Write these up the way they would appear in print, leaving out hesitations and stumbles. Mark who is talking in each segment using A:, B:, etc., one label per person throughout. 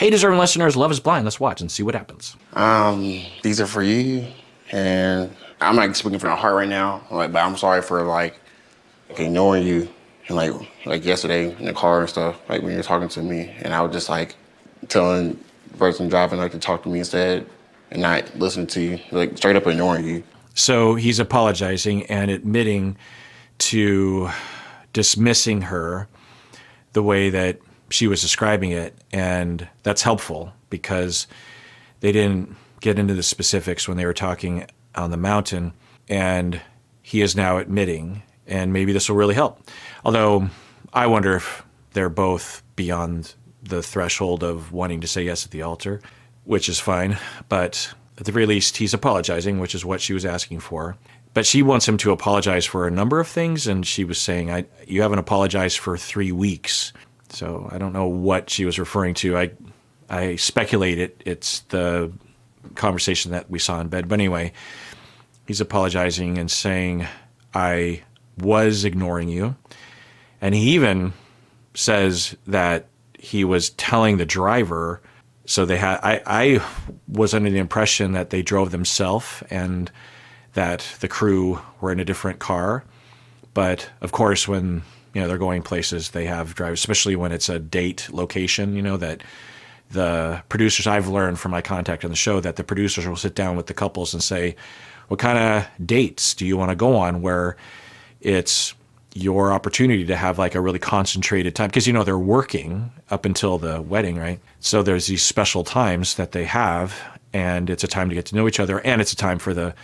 A: Hey, deserving listeners, Love is Blind. Let's watch and see what happens.
B: These are for you, and I'm not speaking from the heart right now. Like, but I'm sorry for ignoring you, and like yesterday in the car and stuff. Like when you're talking to me, and I was just like telling the person driving like to talk to me instead, and not listening to you, like straight up ignoring you.
A: So he's apologizing and admitting to dismissing her the way that she was describing it. And that's helpful because they didn't get into the specifics when they were talking on the mountain. And he is now admitting, and maybe this will really help. Although I wonder if they're both beyond the threshold of wanting to say yes at the altar, which is fine. But at the very least, he's apologizing, which is what she was asking for. But she wants him to apologize for a number of things, and she was saying, you haven't apologized for 3 weeks. So I don't know what she was referring to. I speculate it's the conversation that we saw in bed. But anyway, he's apologizing and saying, I was ignoring you. And he even says that he was telling the driver. So they had. I was under the impression that they drove themselves and that the crew were in a different car. But of course, when they're going places, they have drivers, especially when it's a date location. That the producers, I've learned from my contact on the show, that the producers will sit down with the couples and say, "What kind of dates do you want to go on?" Where it's your opportunity to have like a really concentrated time, because they're working up until the wedding, right? So there's these special times that they have, and it's a time to get to know each other, and it's a time for the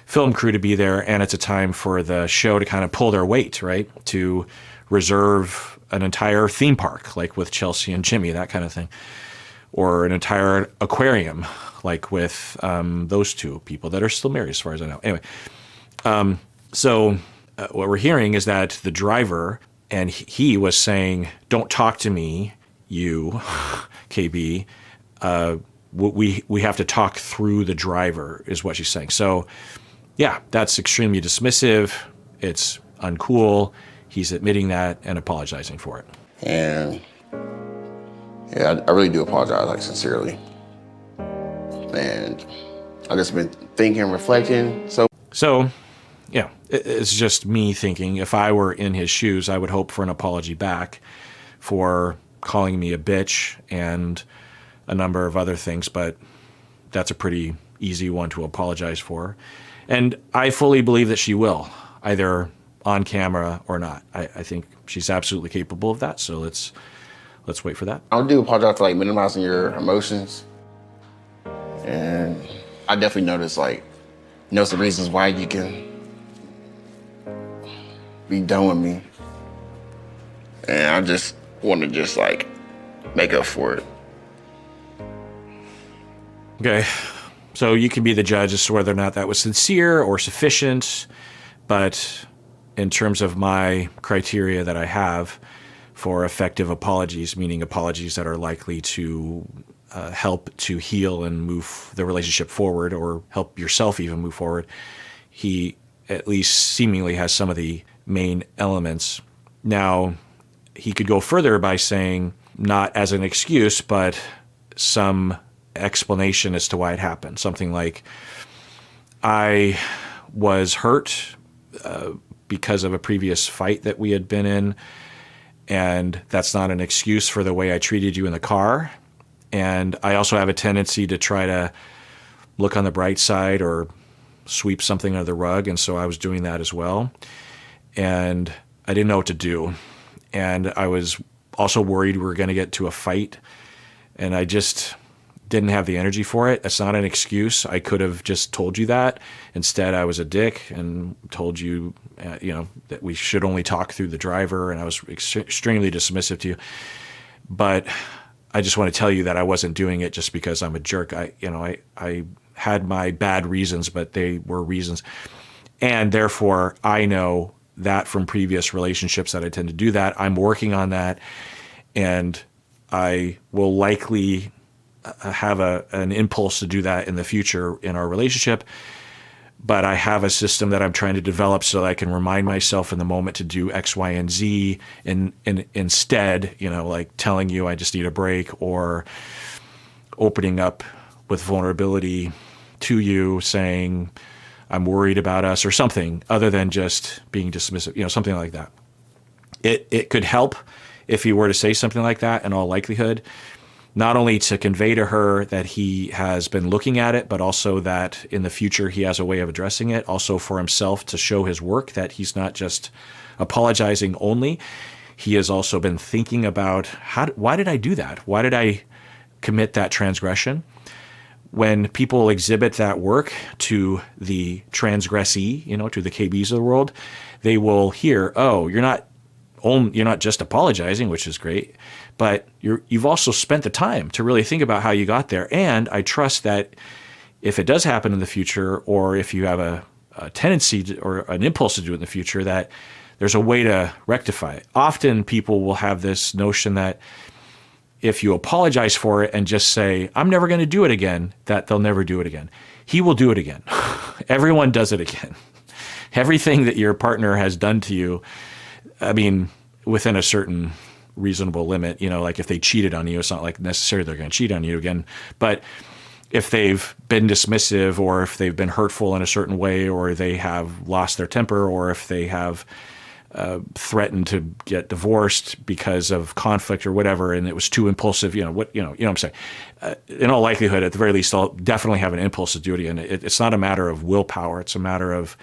A: film crew to be there, and it's a time for the show to kind of pull their weight, right? To reserve an entire theme park, like with Chelsea and Jimmy, that kind of thing, or an entire aquarium, like with those two people that are still married, as far as I know. Anyway, so what we're hearing is that the driver, and he was saying, "Don't talk to me, you, KB. We have to talk through the driver," is what she's saying. So, yeah, that's extremely dismissive. It's uncool. He's admitting that and apologizing for it.
B: And yeah, I really do apologize, like sincerely. And I just been thinking, reflecting.
A: So, yeah, it's just me thinking, if I were in his shoes, I would hope for an apology back for calling me a bitch and a number of other things, but that's a pretty easy one to apologize for. And I fully believe that she will, either on camera or not. I think she's absolutely capable of that, so let's wait for that.
B: I do apologize for minimizing your emotions. And I definitely know some reasons why you can be done with me. And I just want to make up for it.
A: Okay, so you can be the judge as to whether or not that was sincere or sufficient, but in terms of my criteria that I have for effective apologies, meaning apologies that are likely to help to heal and move the relationship forward, or help yourself even move forward, he at least seemingly has some of the main elements. Now, he could go further by saying, not as an excuse, but some explanation as to why it happened. Something like, I was hurt because of a previous fight that we had been in, and that's not an excuse for the way I treated you in the car. And I also have a tendency to try to look on the bright side or sweep something under the rug, and so I was doing that as well. And I didn't know what to do. And I was also worried we were going to get to a fight, and I just didn't have the energy for it. That's not an excuse. I could have just told you that. Instead, I was a dick and told you, that we should only talk through the driver, and I was extremely dismissive to you. But I just want to tell you that I wasn't doing it just because I'm a jerk. I had my bad reasons, but they were reasons. And therefore, I know that from previous relationships that I tend to do that. I'm working on that, and I will likely have an impulse to do that in the future in our relationship. But I have a system that I'm trying to develop so that I can remind myself in the moment to do X, Y, and Z, and instead, like telling you I just need a break, or opening up with vulnerability to you, saying, I'm worried about us, or something other than just being dismissive, something like that. It could help if he were to say something like that, in all likelihood, not only to convey to her that he has been looking at it, but also that in the future he has a way of addressing it, also for himself to show his work, that he's not just apologizing only. He has also been thinking about, why did I do that? Why did I commit that transgression? When people exhibit that work to the transgressee, to the KBs of the world, they will hear, oh, you're not just apologizing, which is great, but you've also spent the time to really think about how you got there. And I trust that if it does happen in the future, or if you have a tendency or an impulse to do it in the future, that there's a way to rectify it. Often people will have this notion that if you apologize for it and just say, I'm never going to do it again, that they'll never do it again. He will do it again. Everyone does it again. Everything that your partner has done to you, I mean, within a certain reasonable limit, like if they cheated on you, it's not like necessarily they're going to cheat on you again. But if they've been dismissive, or if they've been hurtful in a certain way, or they have lost their temper, or if they have threatened to get divorced because of conflict or whatever, and it was too impulsive, what I'm saying. In all likelihood, at the very least, I'll definitely have an impulse to do it again. It's not a matter of willpower. It's a matter of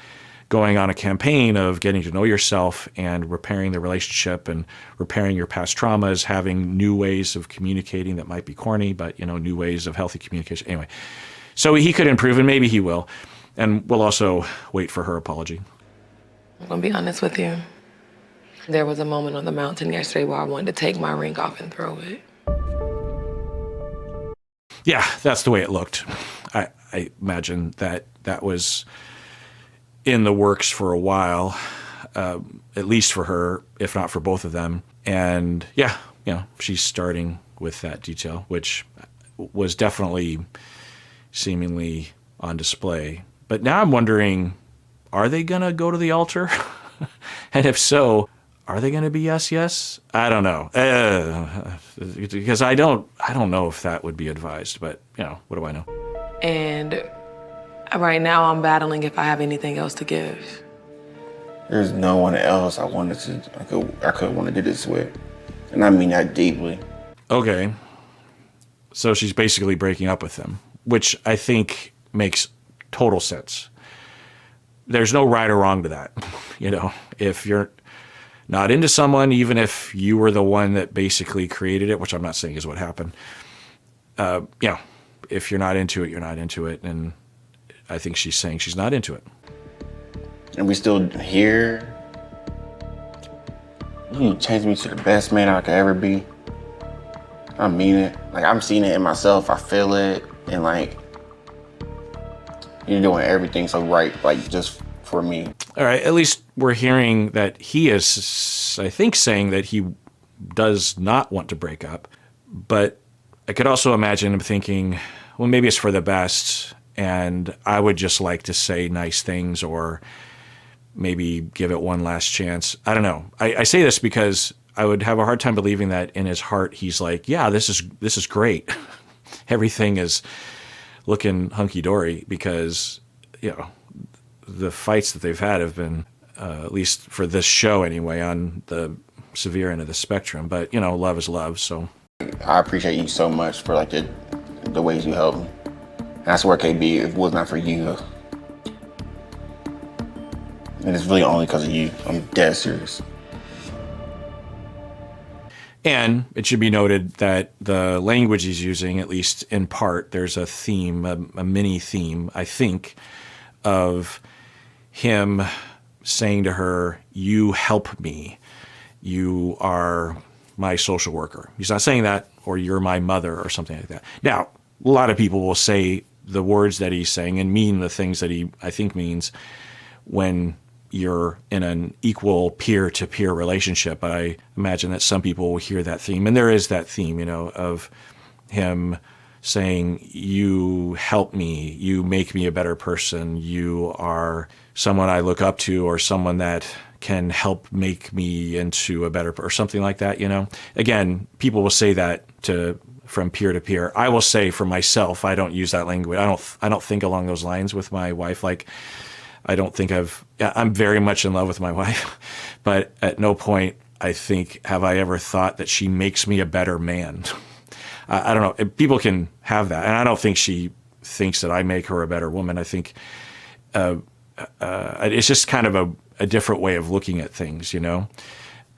A: going on a campaign of getting to know yourself and repairing the relationship and repairing your past traumas, having new ways of communicating that might be corny, but new ways of healthy communication. Anyway, so he could improve, and maybe he will. And we'll also wait for her apology.
C: I'm gonna be honest with you. There was a moment on the mountain yesterday where I wanted to take my ring off and throw it.
A: Yeah, that's the way it looked. I imagine that was in the works for a while, at least for her, if not for both of them. And yeah, she's starting with that detail, which was definitely seemingly on display. But now I'm wondering, are they going to go to the altar? And if so, are they going to be yes? I don't know. Because I don't know if that would be advised, but what do I know?
C: And right now I'm battling if I have anything else to give.
B: There's no one else I could want to do this with. And I mean that deeply.
A: Okay. So she's basically breaking up with him, which I think makes total sense. There's no right or wrong to that. If you're not into someone, even if you were the one that basically created it, which I'm not saying is what happened, if you're not into it, you're not into it. And I think she's saying she's not into it.
B: And we still here. You changed me to the best man I could ever be. I mean it. Like, I'm seeing it in myself. I feel it. And like, you're doing everything so right, like just for me.
A: All right, at least we're hearing that he is, I think, saying that he does not want to break up. But I could also imagine him thinking, well, maybe it's for the best, and I would just like to say nice things, or maybe give it one last chance. I don't know. I say this because I would have a hard time believing that in his heart he's like, yeah, this is great. Everything is looking hunky-dory, because the fights that they've had have been, at least for this show anyway, on the severe end of the spectrum. But love is love. So
B: I appreciate you so much for like the ways you helped me. And I swear, KB, if it was not for you, and it's really only because of you. I'm dead serious.
A: And it should be noted that the language he's using, at least in part, there's a theme, a mini theme, I think, of him saying to her, you help me. You are my social worker. He's not saying that, or you're my mother, or something like that. Now, a lot of people will say the words that he's saying and mean the things that he, I think, means when you're in an equal peer-to-peer relationship. But I imagine that some people will hear that theme. And there is that theme, of him saying, you help me, you make me a better person, you are someone I look up to, or someone that can help make me into a better person, or something like that, Again, people will say that from peer to peer. I will say for myself, I don't use that language. I don't think along those lines with my wife. Like, I don't think I'm very much in love with my wife, but at no point have I ever thought that she makes me a better man. I don't know. People can have that. And I don't think she thinks that I make her a better woman. I think it's just kind of a different way of looking at things, you know?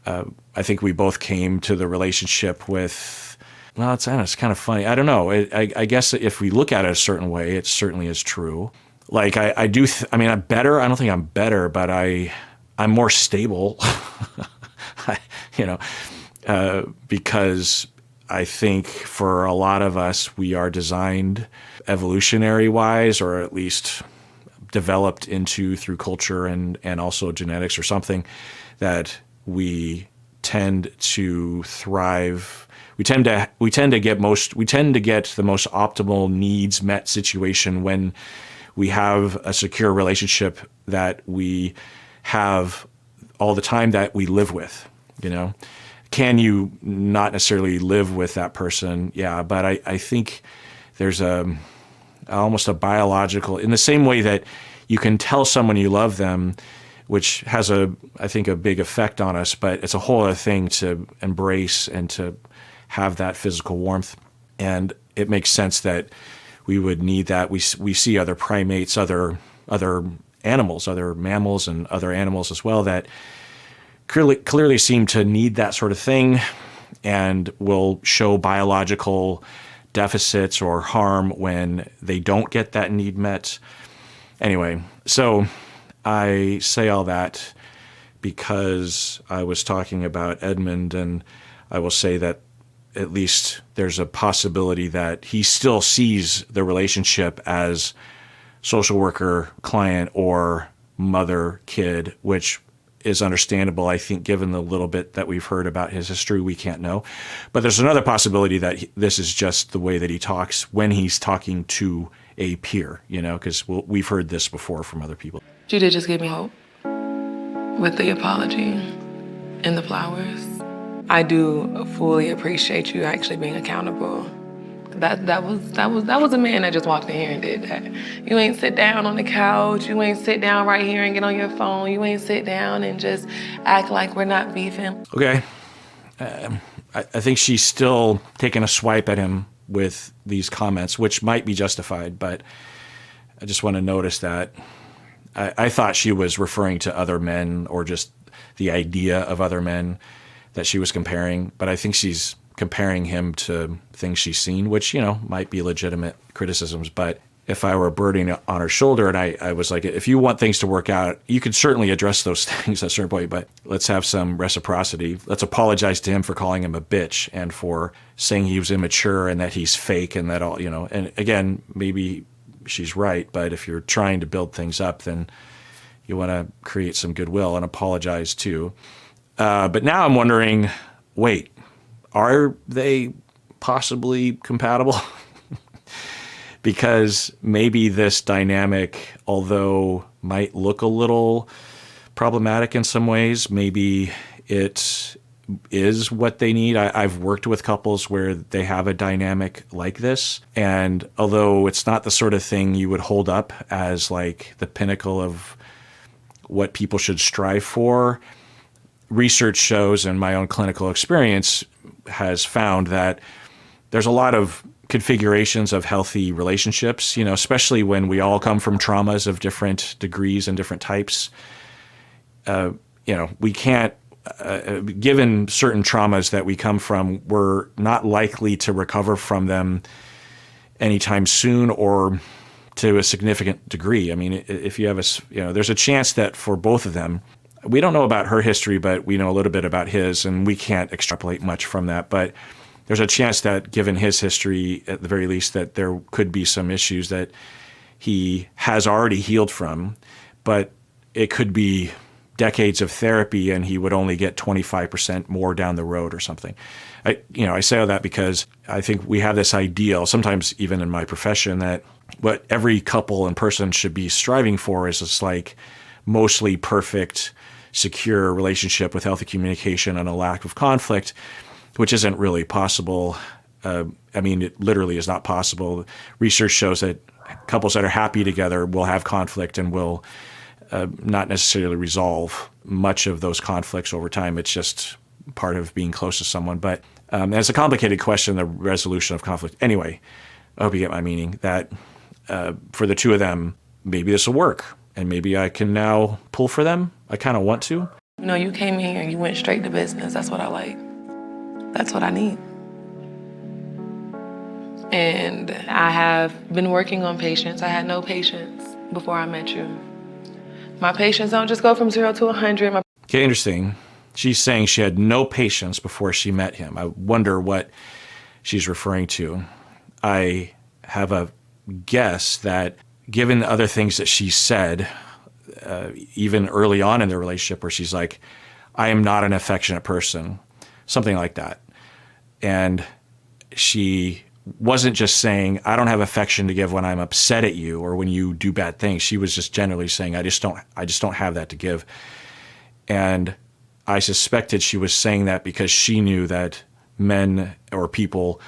A: I think we both came to the relationship with, well, it's kind of funny. I don't know. I guess if we look at it a certain way, it certainly is true. Like I do, I'm better. I don't think I'm better, but I'm more stable, because I think for a lot of us, we are designed evolutionary wise, or at least developed into through culture and also genetics or something, that we tend to thrive. We tend to get the most optimal needs met situation when we have a secure relationship that we have all the time, that we live with, you know. Can you not necessarily live with that person? Yeah, but I think there's almost a biological, in the same way that you can tell someone you love them, which has I think a big effect on us, but it's a whole other thing to embrace and to have that physical warmth. And it makes sense that we would need that. We see other primates, other animals, other mammals and other animals as well, that clearly seem to need that sort of thing and will show biological deficits or harm when they don't get that need met. Anyway, so I say all that because I was talking about Edmund, and I will say that at least there's a possibility that he still sees the relationship as social worker, client, or mother, kid, which is understandable. I think given the little bit that we've heard about his history, we can't know. But there's another possibility that this is just the way that he talks when he's talking to a peer, you know, because we've heard this before from other people.
C: You did just give me hope with the apology and the flowers. I do fully appreciate you actually being accountable. That was a man that just walked in here and did that. You ain't sit down on the couch. You ain't sit down right here and get on your phone. You ain't sit down and just act like we're not beefing.
A: Okay. I think she's still taking a swipe at him with these comments, which might be justified, but I just want to notice that. I thought she was referring to other men, or just the idea of other men that she was comparing, but I think she's comparing him to things she's seen, which, you know, might be legitimate criticisms. But if I were a burden on her shoulder and I was like, if you want things to work out, you could certainly address those things at a certain point, but let's have some reciprocity. Let's apologize to him for calling him a bitch and for saying he was immature and that he's fake and that all, you know. And again, maybe she's right, but if you're trying to build things up, then you want to create some goodwill and apologize too. But now I'm wondering, wait, are they possibly compatible? Because maybe this dynamic, although might look a little problematic in some ways, maybe it is what they need. I've worked with couples where they have a dynamic like this, and although it's not the sort of thing you would hold up as like the pinnacle of what people should strive for, research shows, and my own clinical experience has found that there's a lot of configurations of healthy relationships, you know, especially when we all come from traumas of different degrees and different types. You know, we can't, given certain traumas that we come from, we're not likely to recover from them anytime soon or to a significant degree. I mean, if you have there's a chance that for both of them, we don't know about her history, but we know a little bit about his, and we can't extrapolate much from that. But there's a chance that given his history, at the very least, that there could be some issues that he has already healed from, but it could be decades of therapy and he would only get 25% more down the road or something. I say all that because I think we have this ideal, sometimes even in my profession, that what every couple and person should be striving for is this like mostly perfect, secure relationship with healthy communication and a lack of conflict, which isn't really possible I mean, it literally is not possible. Research shows that couples that are happy together will have conflict and will not necessarily resolve much of those conflicts over time. It's just part of being close to someone. But it's a complicated question, the resolution of conflict. Anyway, I hope you get my meaning, that for the two of them, maybe this will work. And maybe I can now pull for them. I kind of want to.
C: You know, you came in here and you went straight to business. That's what I like. That's what I need. And I have been working on patience. I had no patience before I met you. My patience don't just go from 0 to 100.
A: Okay, interesting. She's saying she had no patience before she met him. I wonder what she's referring to. I have a guess that given the other things that she said, even early on in the relationship where she's like, I am not an affectionate person, something like that. And she wasn't just saying, I don't have affection to give when I'm upset at you or when you do bad things. She was just generally saying, I just don't have that to give. And I suspected she was saying that because she knew that men or people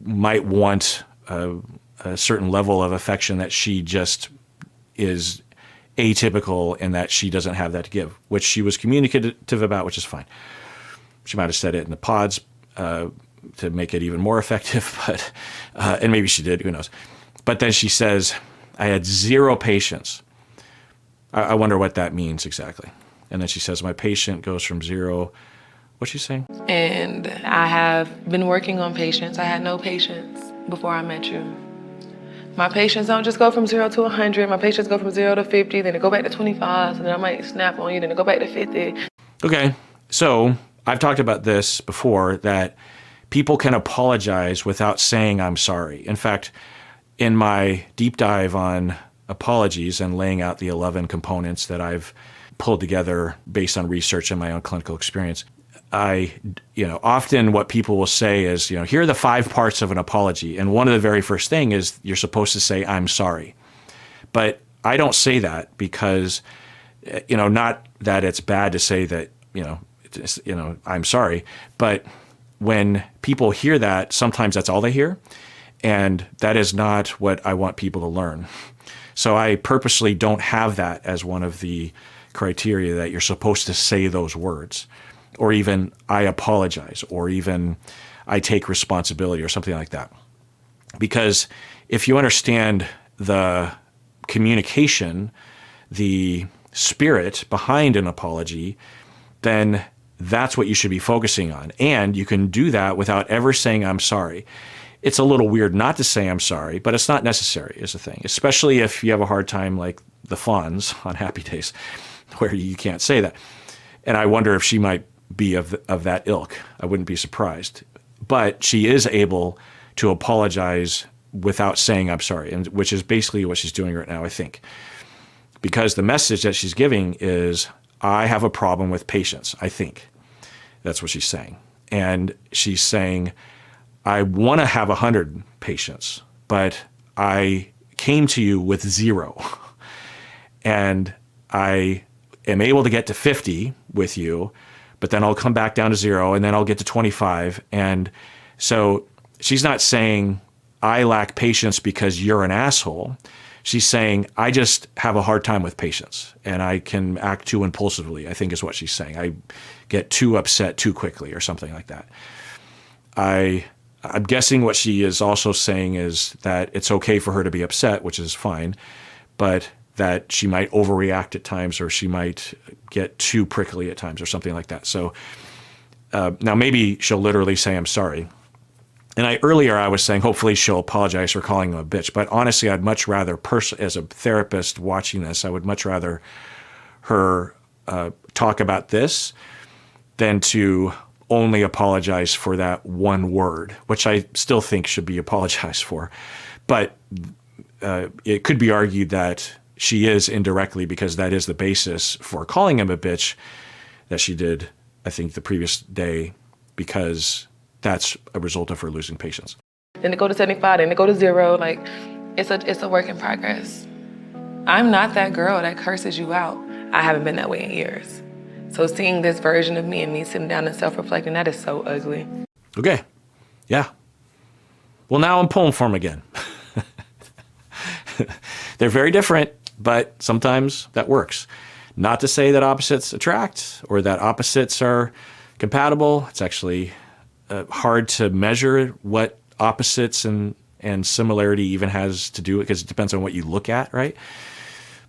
A: might want a certain level of affection that she just is atypical in that she doesn't have that to give, which she was communicative about, which is fine. She might have said it in the pods to make it even more effective, but and maybe she did, who knows. But then she says, I had zero patience. I wonder what that means exactly. And then she says, my patient goes from 0, what's she saying?
C: And I have been working on patience. I had no patience before I met you. My patience don't just go from 0 to 100. My patience go from 0 to 50, then it go back to 25, and then I might snap on you, then it go back to 50.
A: Okay, so I've talked about this before, that people can apologize without saying I'm sorry. In fact, in my deep dive on apologies and laying out the 11 components that I've pulled together based on research and my own clinical experience, often what people will say is, here are the 5 parts of an apology. And one of the very first thing is you're supposed to say, I'm sorry. But I don't say that because, not that it's bad to say that, I'm sorry. But when people hear that, sometimes that's all they hear. And that is not what I want people to learn. So I purposely don't have that as one of the criteria that you're supposed to say those words, or even I apologize, or even I take responsibility, or something like that. Because if you understand the communication, the spirit behind an apology, then that's what you should be focusing on. And you can do that without ever saying I'm sorry. It's a little weird not to say I'm sorry, but it's not necessary is the thing, especially if you have a hard time like the Fonz on Happy Days, where you can't say that. And I wonder if she might be of that ilk. I wouldn't be surprised. But she is able to apologize without saying I'm sorry, and which is basically what she's doing right now, I think. Because the message that she's giving is, I have a problem with patience, I think. That's what she's saying. And she's saying, I want to have 100 patience, but I came to you with 0. And I am able to get to 50 with you, but then I'll come back down to 0, and then I'll get to 25. And so she's not saying, I lack patience because you're an asshole. She's saying, I just have a hard time with patience, and I can act too impulsively, I think is what she's saying. I get too upset too quickly, or something like that. I'm guessing what she is also saying is that it's okay for her to be upset, which is fine, but that she might overreact at times, or she might get too prickly at times, or something like that. So now maybe she'll literally say, I'm sorry. And earlier I was saying, hopefully she'll apologize for calling him a bitch. But honestly, I'd much rather, as a therapist watching this, I would much rather her talk about this than to only apologize for that one word, which I still think should be apologized for. But it could be argued that she is indirectly, because that is the basis for calling him a bitch that she did, I think, the previous day, because that's a result of her losing patience.
C: Then it go to 75, then it go to 0. Like, it's a work in progress. I'm not that girl that curses you out. I haven't been that way in years. So seeing this version of me and me sitting down and self-reflecting, that is so ugly.
A: Okay. Yeah, Well, now I'm pulling for him again. They're very different, but sometimes that works. Not to say that opposites attract or that opposites are compatible. It's actually hard to measure what opposites and similarity even has to do, because it depends on what you look at, right?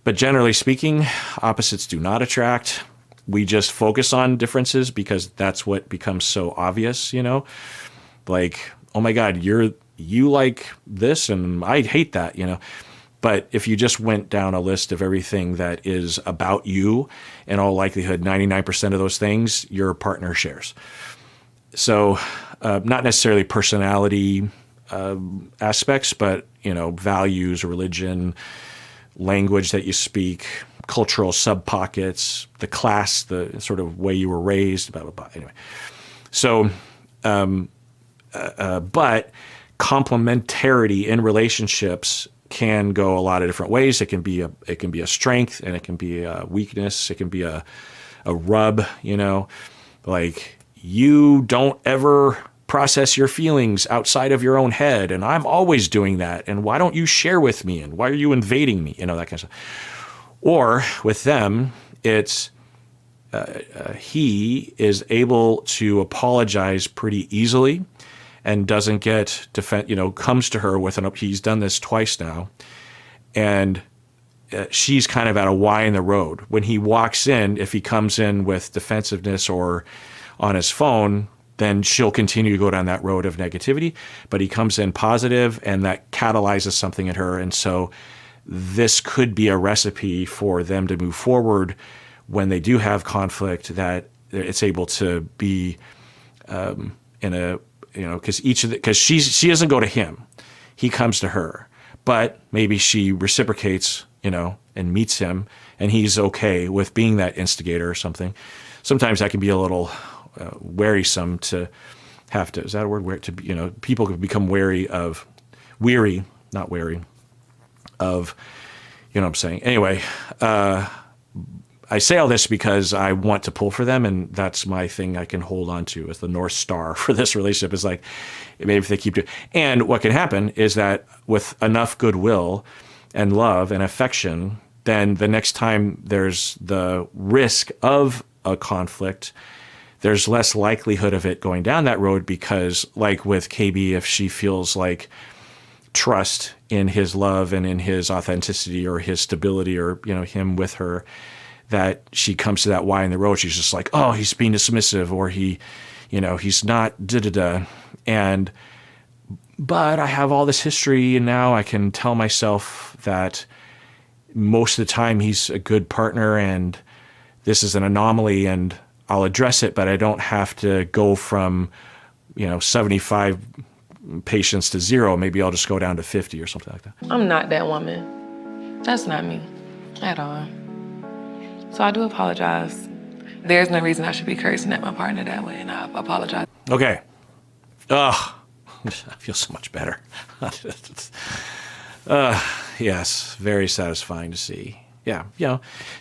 A: But generally speaking, opposites do not attract. We just focus on differences because that's what becomes so obvious, Like, oh my God, you like this and I hate that, But if you just went down a list of everything that is about you, in all likelihood, 99% of those things your partner shares. So not necessarily personality aspects, but, values, religion, language that you speak, cultural subpockets, the class, the sort of way you were raised, blah, blah, blah. Anyway. So, but complementarity in relationships can go a lot of different ways. It can be a strength, and it can be a weakness. It can be a rub, like you don't ever process your feelings outside of your own head, and I'm always doing that. And why don't you share with me? And why are you invading me? That kind of stuff. Or with them, it's he is able to apologize pretty easily and doesn't get comes to her with he's done this twice now, and she's kind of at a Y in the road. When he walks in, if he comes in with defensiveness or on his phone, then she'll continue to go down that road of negativity. But he comes in positive, and that catalyzes something in her. And so this could be a recipe for them to move forward when they do have conflict, that it's able to be in a, because she doesn't go to him, he comes to her, but maybe she reciprocates, and meets him, and he's okay with being that instigator or something. Sometimes that can be a little wearisome to have to, is that a word? Where to, people can become weary, not wary of, what I'm saying. Anyway, I say all this because I want to pull for them, and that's my thing I can hold on to as the North Star for this relationship, is like, maybe if they keep doing. And what can happen is that with enough goodwill and love and affection, then the next time there's the risk of a conflict, there's less likelihood of it going down that road, because like with KB, if she feels like trust in his love and in his authenticity or his stability, or, him with her, that she comes to that Y in the road, she's just like, oh, he's being dismissive, or he's not da-da-da. But I have all this history, and now I can tell myself that most of the time he's a good partner, and this is an anomaly, and I'll address it, but I don't have to go from, 75 patients to 0. Maybe I'll just go down to 50 or something like that.
C: I'm not that woman. That's not me at all. So I do apologize. There's no reason I should be cursing at my partner that way, and I apologize.
A: Okay. Ugh. I feel so much better. Yes, very satisfying to see. Yeah,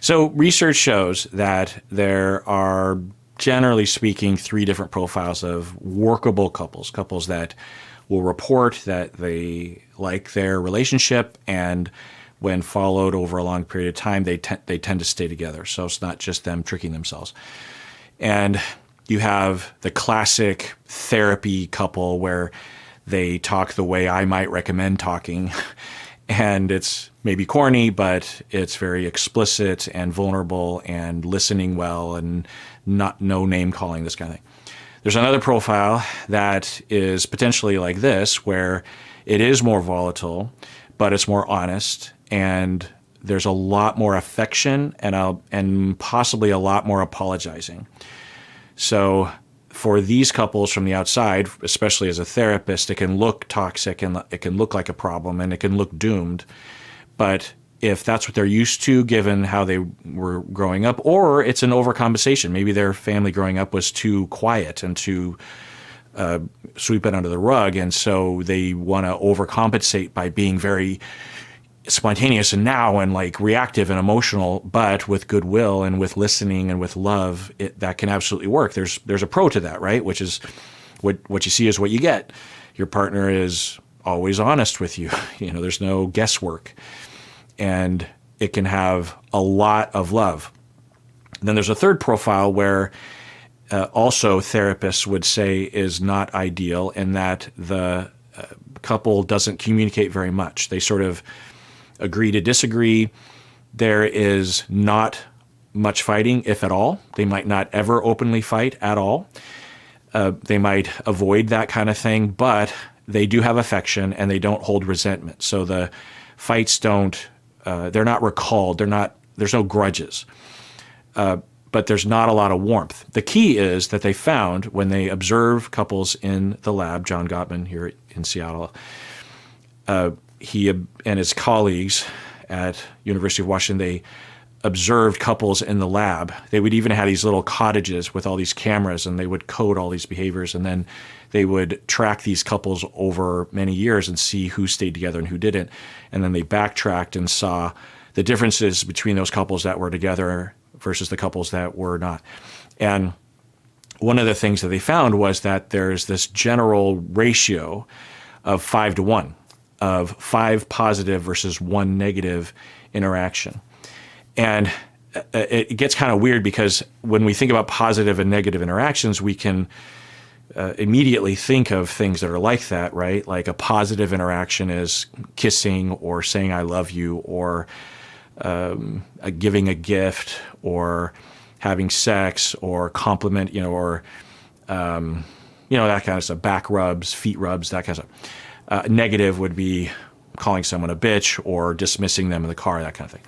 A: So research shows that there are, generally speaking, 3 different profiles of workable couples that will report that they like their relationship, and when followed over a long period of time, they tend to stay together. So it's not just them tricking themselves. And you have the classic therapy couple where they talk the way I might recommend talking, and it's maybe corny, but it's very explicit and vulnerable and listening well, and no name calling, this kind of thing. There's another profile that is potentially like this, where it is more volatile, but it's more honest, and there's a lot more affection and possibly a lot more apologizing. So for these couples from the outside, especially as a therapist, it can look toxic, and it can look like a problem, and it can look doomed. But if that's what they're used to, given how they were growing up, or it's an overcompensation, maybe their family growing up was too quiet and too sweep it under the rug, and so they want to overcompensate by being very spontaneous and now and like reactive and emotional, but with goodwill and with listening and with love, that can absolutely work. There's a pro to that, right? Which is what you see is what you get. Your partner is always honest with you. There's no guesswork. And it can have a lot of love. And then there's a third profile where also therapists would say is not ideal, in that the couple doesn't communicate very much. They sort of agree to disagree. There is not much fighting, if at all. They might not ever openly fight at all. They might avoid that kind of thing, but they do have affection and they don't hold resentment. So the fights they're not recalled. There's no grudges. But there's not a lot of warmth. The key is that they found when they observe couples in the lab, John Gottman here in Seattle, he and his colleagues at University of Washington, they observed couples in the lab. They would even have these little cottages with all these cameras, and they would code all these behaviors, and then they would track these couples over many years and see who stayed together and who didn't. And then they backtracked and saw the differences between those couples that were together versus the couples that were not. And one of the things that they found was that there's this general ratio of 5-to-1, of 5 positive versus 1 negative interaction. And it gets kind of weird, because when we think about positive and negative interactions, we can immediately think of things that are like that, right? Like a positive interaction is kissing or saying I love you, or giving a gift, or having sex, or compliment, or that kind of stuff, back rubs, feet rubs, that kind of stuff. Negative would be calling someone a bitch or dismissing them in the car, that kind of thing.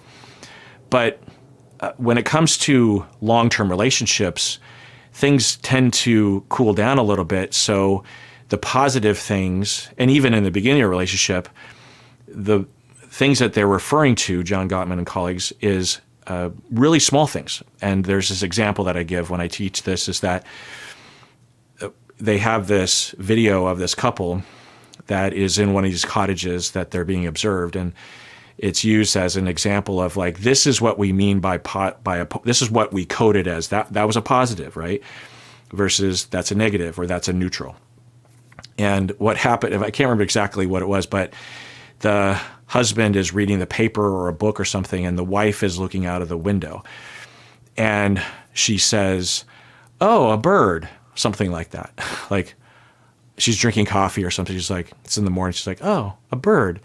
A: But when it comes to long-term relationships, things tend to cool down a little bit. So the positive things, and even in the beginning of a relationship, the things that they're referring to, John Gottman and colleagues, is really small things. And there's this example that I give when I teach this, is that they have this video of this couple that is in one of these cottages that they're being observed, and it's used as an example of, like, this is what we mean by this is what we coded as that was a positive, right? Versus that's a negative, or that's a neutral. And what happened, if I can't remember exactly what it was, but the husband is reading the paper or a book or something, and the wife is looking out of the window, and she says, "Oh, a bird," something like that. Like, she's drinking coffee or something. She's like, it's in the morning. She's like, "Oh, a bird,"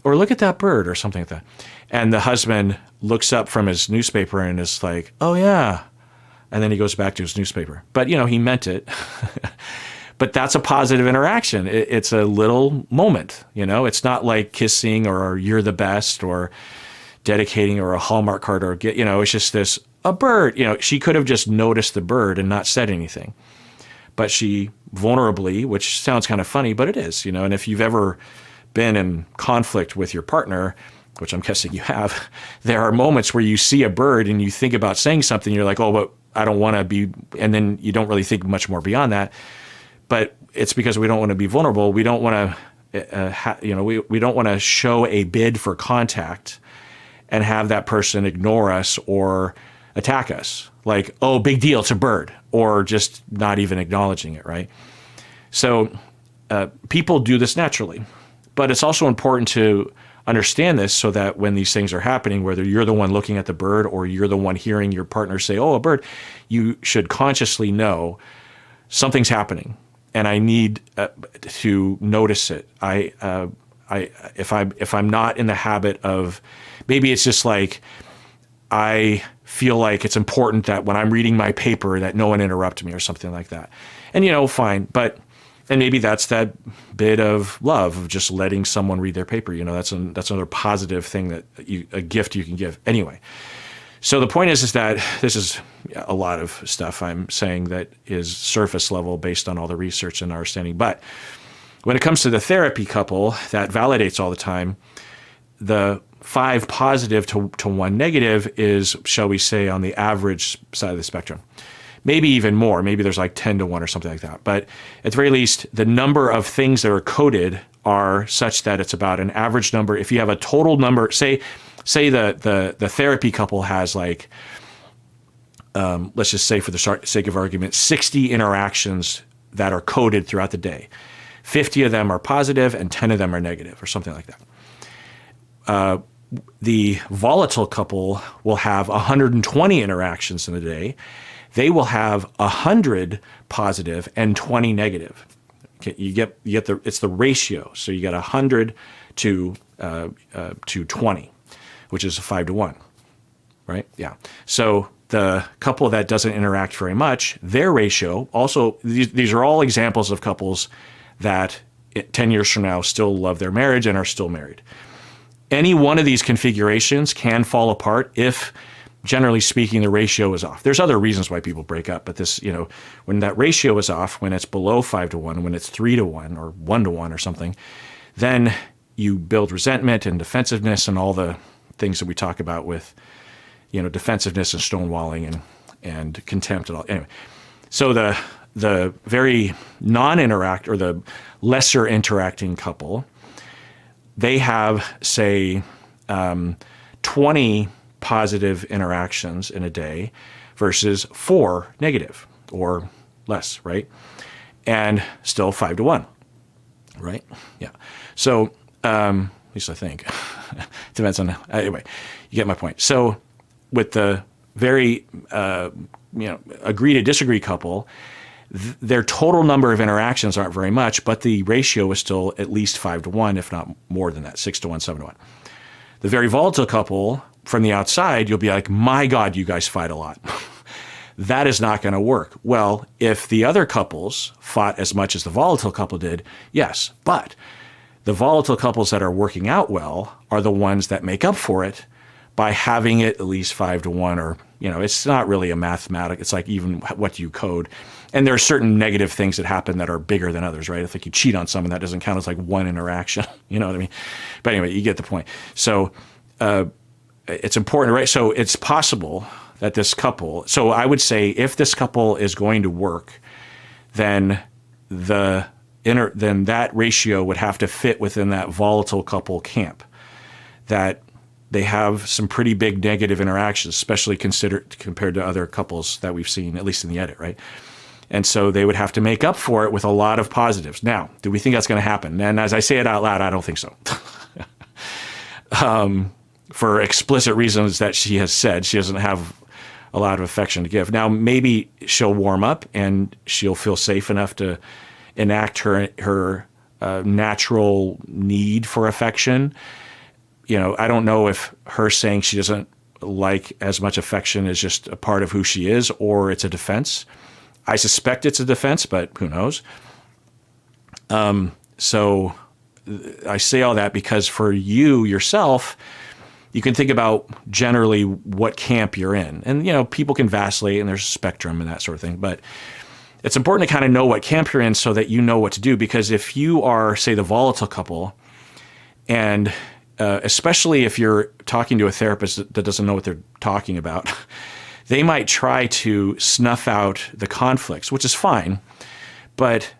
A: or "Look at that bird," or something like that. And the husband looks up from his newspaper and is like, "Oh yeah," and then he goes back to his newspaper. But he meant it. But that's a positive interaction. It's a little moment, It's not like kissing or "you're the best" or dedicating or a Hallmark card or it's just a bird. She could have just noticed the bird and not said anything. But she vulnerably, which sounds kind of funny, but it is, And if you've ever been in conflict with your partner, which I'm guessing you have, there are moments where you see a bird and you think about saying something. You're like, "Oh, but I don't want to be," and then you don't really think much more beyond that. But it's because we don't want to be vulnerable. We don't want to, we don't want to show a bid for contact and have that person ignore us or attack us. Like, "Oh, big deal, it's a bird," or just not even acknowledging it, right? So people do this naturally. But it's also important to understand this, so that when these things are happening, whether you're the one looking at the bird or you're the one hearing your partner say, "Oh, a bird," you should consciously know something's happening, and I need to notice it. If I'm not in the habit of, maybe it's just like, I feel like it's important that when I'm reading my paper that no one interrupt me or something like that. And fine, and maybe that's that bit of love, of just letting someone read their paper. That's another positive thing, that a gift you can give. Anyway, so the point is that this is a lot of stuff I'm saying that is surface level based on all the research and understanding. But when it comes to the therapy couple that validates all the time, the 5 positive to 1 negative is, shall we say, on the average side of the spectrum. Maybe even more. Maybe there's like 10-to-1 or something like that. But at the very least, the number of things that are coded are such that it's about an average number. If you have a total number, say the therapy couple has, like, let's just say for the sake of argument, 60 interactions that are coded throughout the day. 50 of them are positive and 10 of them are negative, or something like that. The volatile couple will have 120 interactions in a day. They will have 100 positive and 20 negative. Okay, you get it's the ratio. So you get 100 to 20, which is a 5 to 1, right? Yeah. So the couple that doesn't interact very much, their ratio also, these are all examples of couples that 10 years from now still love their marriage and are still married. Any one of these configurations can fall apart if, generally speaking, the ratio is off. There's other reasons why people break up, but this, when that ratio is off, when it's below 5 to 1, when it's 3 to 1 or 1 to 1 or something, then you build resentment and defensiveness and all the things that we talk about with, defensiveness and stonewalling and contempt and all. Anyway, so the very non-interact or the lesser interacting couple, they have, say, 20 positive interactions in a day versus 4 negative or less, right? And still 5 to 1, right? Yeah. So, at least I think. Depends on, anyway, you get my point. So with the very, agree to disagree couple, their total number of interactions aren't very much, but the ratio is still at least 5 to 1, if not more than that, 6 to 1, 7 to 1. The very volatile couple, from the outside, you'll be like, my God, you guys fight a lot. That is not going to work. Well, if the other couples fought as much as the volatile couple did, yes. But the volatile couples that are working out well are the ones that make up for it by having it at least 5 to 1, or, it's not really a mathematic. It's like even what you code. And there are certain negative things that happen that are bigger than others, right? If you cheat on someone, that doesn't count as like one interaction. You know what I mean? But anyway, you get the point. So it's important, right? So it's possible that this couple, so I would say if this couple is going to work, then then that ratio would have to fit within that volatile couple camp, that they have some pretty big negative interactions, especially compared to other couples that we've seen, at least in the edit, right? And so they would have to make up for it with a lot of positives. Now, do we think that's going to happen? And as I say it out loud, I don't think so. For explicit reasons that she has said, she doesn't have a lot of affection to give. Now, maybe she'll warm up and she'll feel safe enough to enact her natural need for affection. I don't know if her saying she doesn't like as much affection is just a part of who she is, or it's a defense. I suspect it's a defense, but who knows? So I say all that because for you yourself, you can think about generally what camp you're in. And, people can vacillate and there's a spectrum and that sort of thing. But it's important to kind of know what camp you're in so that you know what to do. Because if you are, say, the volatile couple, and especially if you're talking to a therapist that doesn't know what they're talking about, they might try to snuff out the conflicts, which is fine. But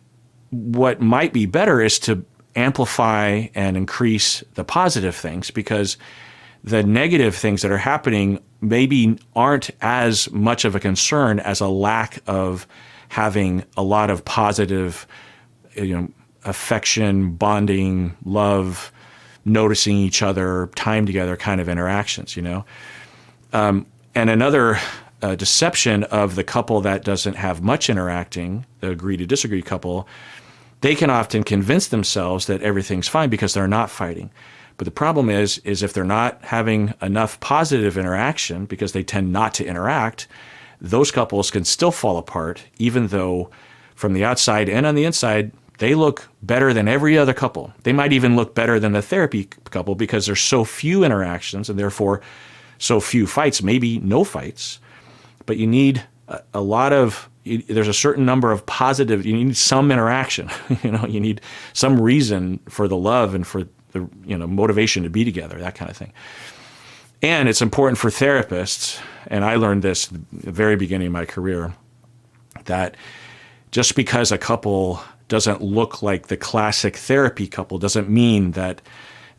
A: what might be better is to amplify and increase the positive things, because the negative things that are happening maybe aren't as much of a concern as a lack of having a lot of positive, affection, bonding, love, noticing each other, time together kind of interactions, And another deception of the couple that doesn't have much interacting, the agree to disagree couple, they can often convince themselves that everything's fine because they're not fighting. But the problem is if they're not having enough positive interaction because they tend not to interact, those couples can still fall apart, even though from the outside and on the inside, they look better than every other couple. They might even look better than the therapy couple because there's so few interactions and therefore so few fights, maybe no fights. But you need a lot of, there's a certain number of positive, you need some interaction. You need some reason for the love and for the motivation to be together, that kind of thing. And it's important for therapists, and I learned this at the very beginning of my career, that just because a couple doesn't look like the classic therapy couple doesn't mean that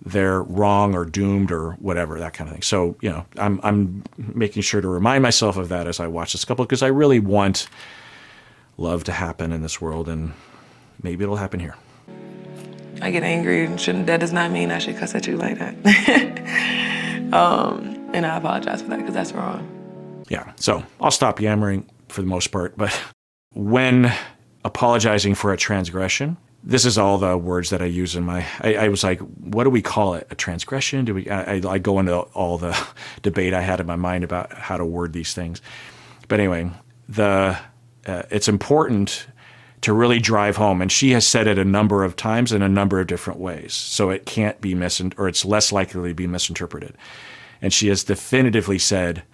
A: they're wrong or doomed or whatever, that kind of thing. So, I'm making sure to remind myself of that as I watch this couple, because I really want love to happen in this world, and maybe it'll happen here.
C: I get angry. That does not mean I should cuss at you like that. And I apologize for that because that's wrong.
A: Yeah, so I'll stop yammering for the most part, but when apologizing for a transgression, this is all the words that I use in I was like, what do we call it? A transgression? I go into all the debate I had in my mind about how to word these things. But anyway, it's important to really drive home, and she has said it a number of times in a number of different ways, so it can't be or it's less likely to be misinterpreted. And she has definitively said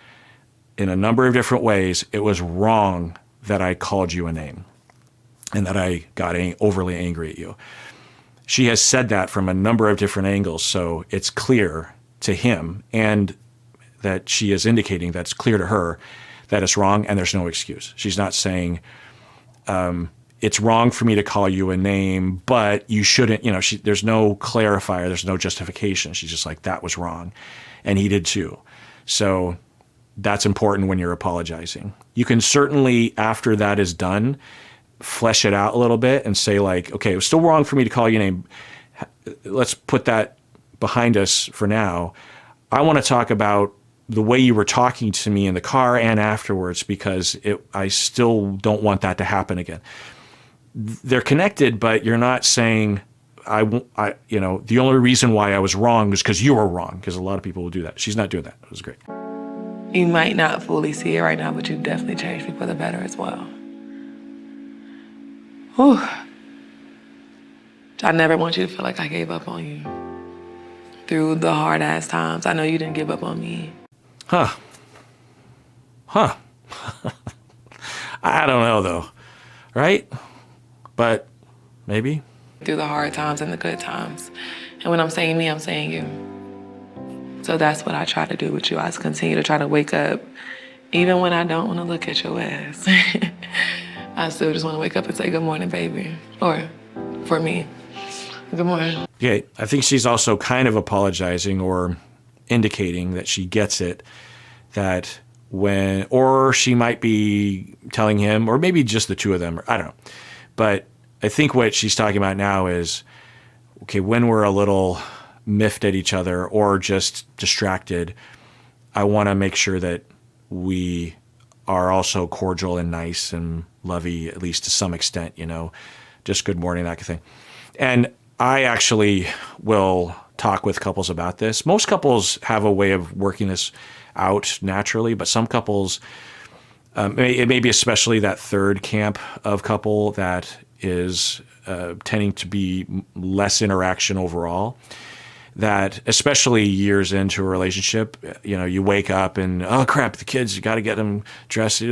A: in a number of different ways, it was wrong that I called you a name and that I got overly angry at you. She has said that from a number of different angles, so it's clear to him, and that she is indicating that's clear to her that it's wrong and there's no excuse. She's not saying, it's wrong for me to call you a name, but you shouldn't, there's no clarifier, there's no justification. She's just like, that was wrong. And he did too. So that's important when you're apologizing. You can certainly, after that is done, flesh it out a little bit and say like, okay, it was still wrong for me to call you a name. Let's put that behind us for now. I want to talk about the way you were talking to me in the car and afterwards, because I still don't want that to happen again. They're connected, but you're not saying, the only reason why I was wrong is because you were wrong, because a lot of people will do that. She's not doing that. It was great.
C: You might not fully see it right now, but you've definitely changed me for the better as well. Whew. I never want you to feel like I gave up on you through the hard-ass times. I know you didn't give up on me.
A: Huh. I don't know, though. Right? But maybe.
C: Through the hard times and the good times. And when I'm saying me, I'm saying you. So that's what I try to do with you. I just continue to try to wake up, even when I don't want to look at your ass. I still just want to wake up and say, good morning, baby. Or, for me, good morning.
A: Yeah, I think she's also kind of apologizing or indicating that she gets it, that or she might be telling him, or maybe just the two of them, I don't know. But I think what she's talking about now is, okay, when we're a little miffed at each other or just distracted, I want to make sure that we are also cordial and nice and lovey, at least to some extent, just good morning, that kind of thing. And I actually will talk with couples about this. Most couples have a way of working this out naturally, but some couples, it may be especially that third camp of couple that is tending to be less interaction overall, that especially years into a relationship, you wake up and, oh crap, the kids, you got to get them dressed.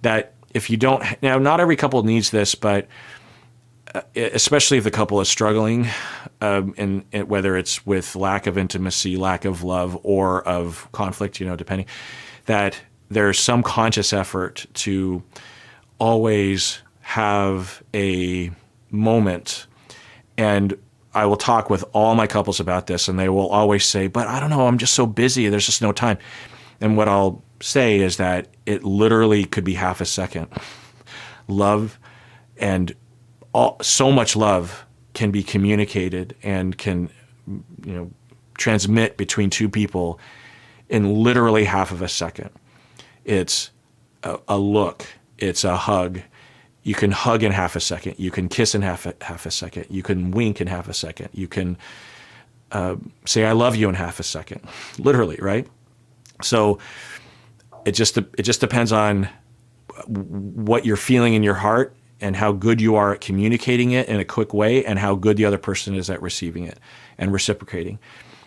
A: That if you don't, now not every couple needs this, but especially if the couple is struggling, and whether it's with lack of intimacy, lack of love, or of conflict, depending, that there's some conscious effort to always have a moment. And I will talk with all my couples about this, and they will always say, but I don't know, I'm just so busy, there's just no time. And what I'll say is that it literally could be half a second. Love and so much love can be communicated and can, transmit between two people in literally half of a second. It's a look. It's a hug. You can hug in half a second. You can kiss in half a second. You can wink in half a second. You can say, I love you in half a second. Literally, right? So it just depends on what you're feeling in your heart and how good you are at communicating it in a quick way, and how good the other person is at receiving it and reciprocating.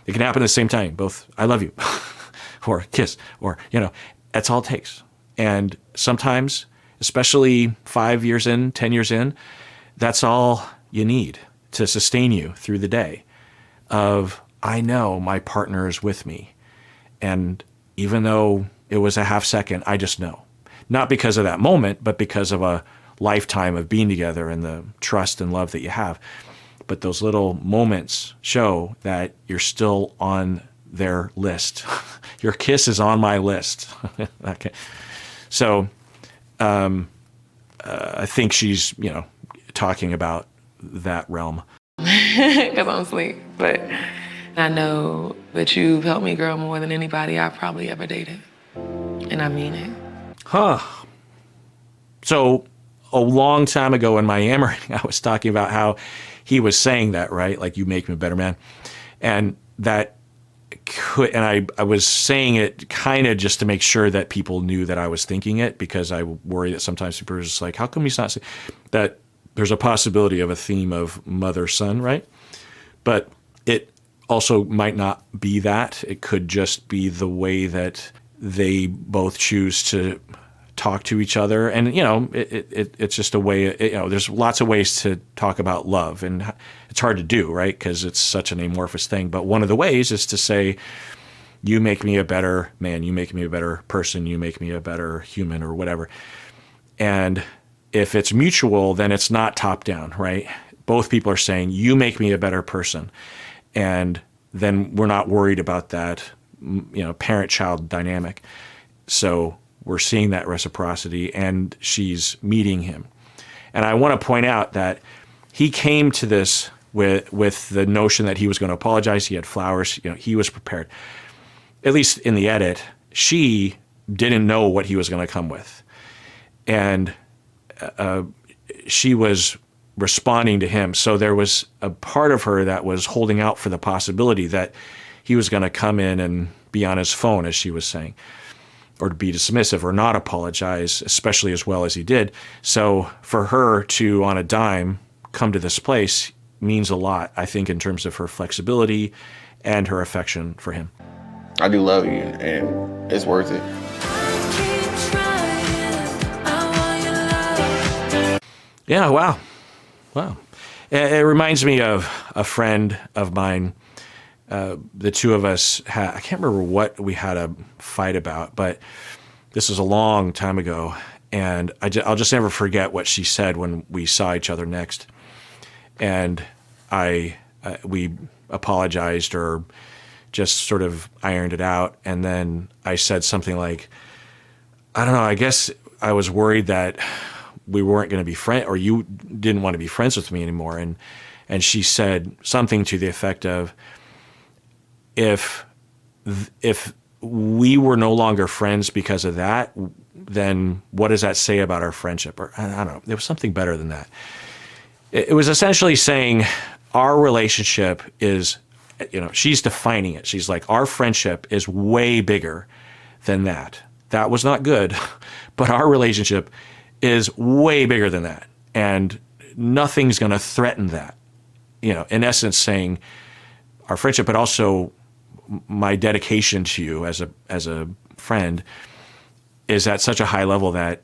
A: It can happen at the same time, both I love you or kiss, or, that's all it takes. And sometimes, especially 5 years in, 10 years in, that's all you need to sustain you through the day of, I know my partner is with me. And even though it was a half second, I just know. Not because of that moment, but because of a lifetime of being together and the trust and love that you have. But those little moments show that you're still on their list. Your kiss is on my list. Okay. So I think she's, talking about that realm.
C: because I'm asleep. But I know that you've helped me grow more than anybody I've probably ever dated. And I mean it.
A: Huh. So a long time ago in my yammering, I was talking about how he was saying that, right? Like, you make me a better man. And that could, and I was saying it kind of just to make sure that people knew that I was thinking it, because I worry that sometimes people are just like, how come he's not saying that? There's a possibility of a theme of mother-son, right? But it also might not be that. It could just be the way that they both choose to talk to each other. And, it's just a way, there's lots of ways to talk about love, and it's hard to do, right? Because it's such an amorphous thing. But one of the ways is to say, you make me a better man, you make me a better person, you make me a better human, or whatever. And if it's mutual, then it's not top down, right? Both people are saying, you make me a better person. And then we're not worried about that, parent-child dynamic. So we're seeing that reciprocity, and she's meeting him. And I want to point out that he came to this with the notion that he was going to apologize. He had flowers. He was prepared. At least in the edit, she didn't know what he was going to come with. And she was responding to him. So there was a part of her that was holding out for the possibility that he was going to come in and be on his phone, as she was saying, or to be dismissive or not apologize, especially as well as he did. So for her to, on a dime, come to this place means a lot, I think, in terms of her flexibility and her affection for him.
B: I do love you, and it's worth it.
A: Yeah, wow. It reminds me of a friend of mine. The two of us I can't remember what we had a fight about, but this was a long time ago. And I'll just never forget what she said when we saw each other next. And we apologized, or just sort of ironed it out. And then I said something like, I don't know, I guess I was worried that we weren't going to be friends, or you didn't want to be friends with me anymore. And she said something to the effect of, if we were no longer friends because of that, then what does that say about our friendship? Or I don't know. There was something better than that. It was essentially saying our relationship is, she's defining it. She's like, our friendship is way bigger than that. That was not good, but our relationship is way bigger than that. And nothing's going to threaten that. In essence, saying our friendship, but also my dedication to you as a friend is at such a high level that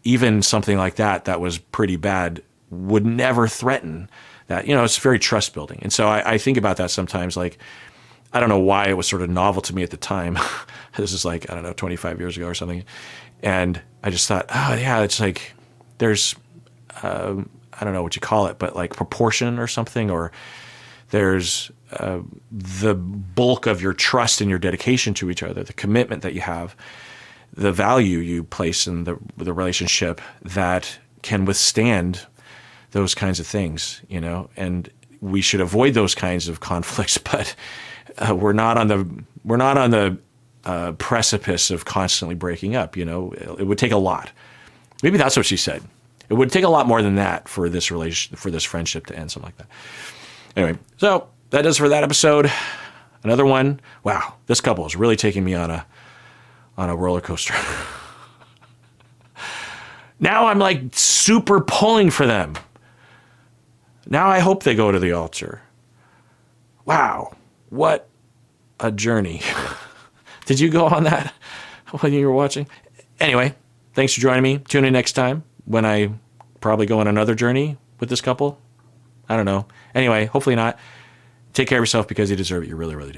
A: even something like that was pretty bad would never threaten that. It's very trust building. And so I think about that sometimes. Like, I don't know why it was sort of novel to me at the time. This is like, I don't know, 25 years ago or something. And I just thought, oh yeah, it's like there's, I don't know what you call it, but like proportion or something, or there's the bulk of your trust and your dedication to each other, the commitment that you have, the value you place in the relationship that can withstand those kinds of things, and we should avoid those kinds of conflicts, but we're not on the precipice of constantly breaking up. It would take a lot. Maybe that's what she said. It would take a lot more than that for this friendship to end, something like that. Anyway, so that does for that episode. Another one. Wow, this couple is really taking me on a roller coaster. Now I'm like super pulling for them. Now I hope they go to the altar. Wow, what a journey. Did you go on that when you were watching? Anyway, thanks for joining me. Tune in next time when I probably go on another journey with this couple. I don't know. Anyway, hopefully not. Take care of yourself because you deserve it. You really, really do.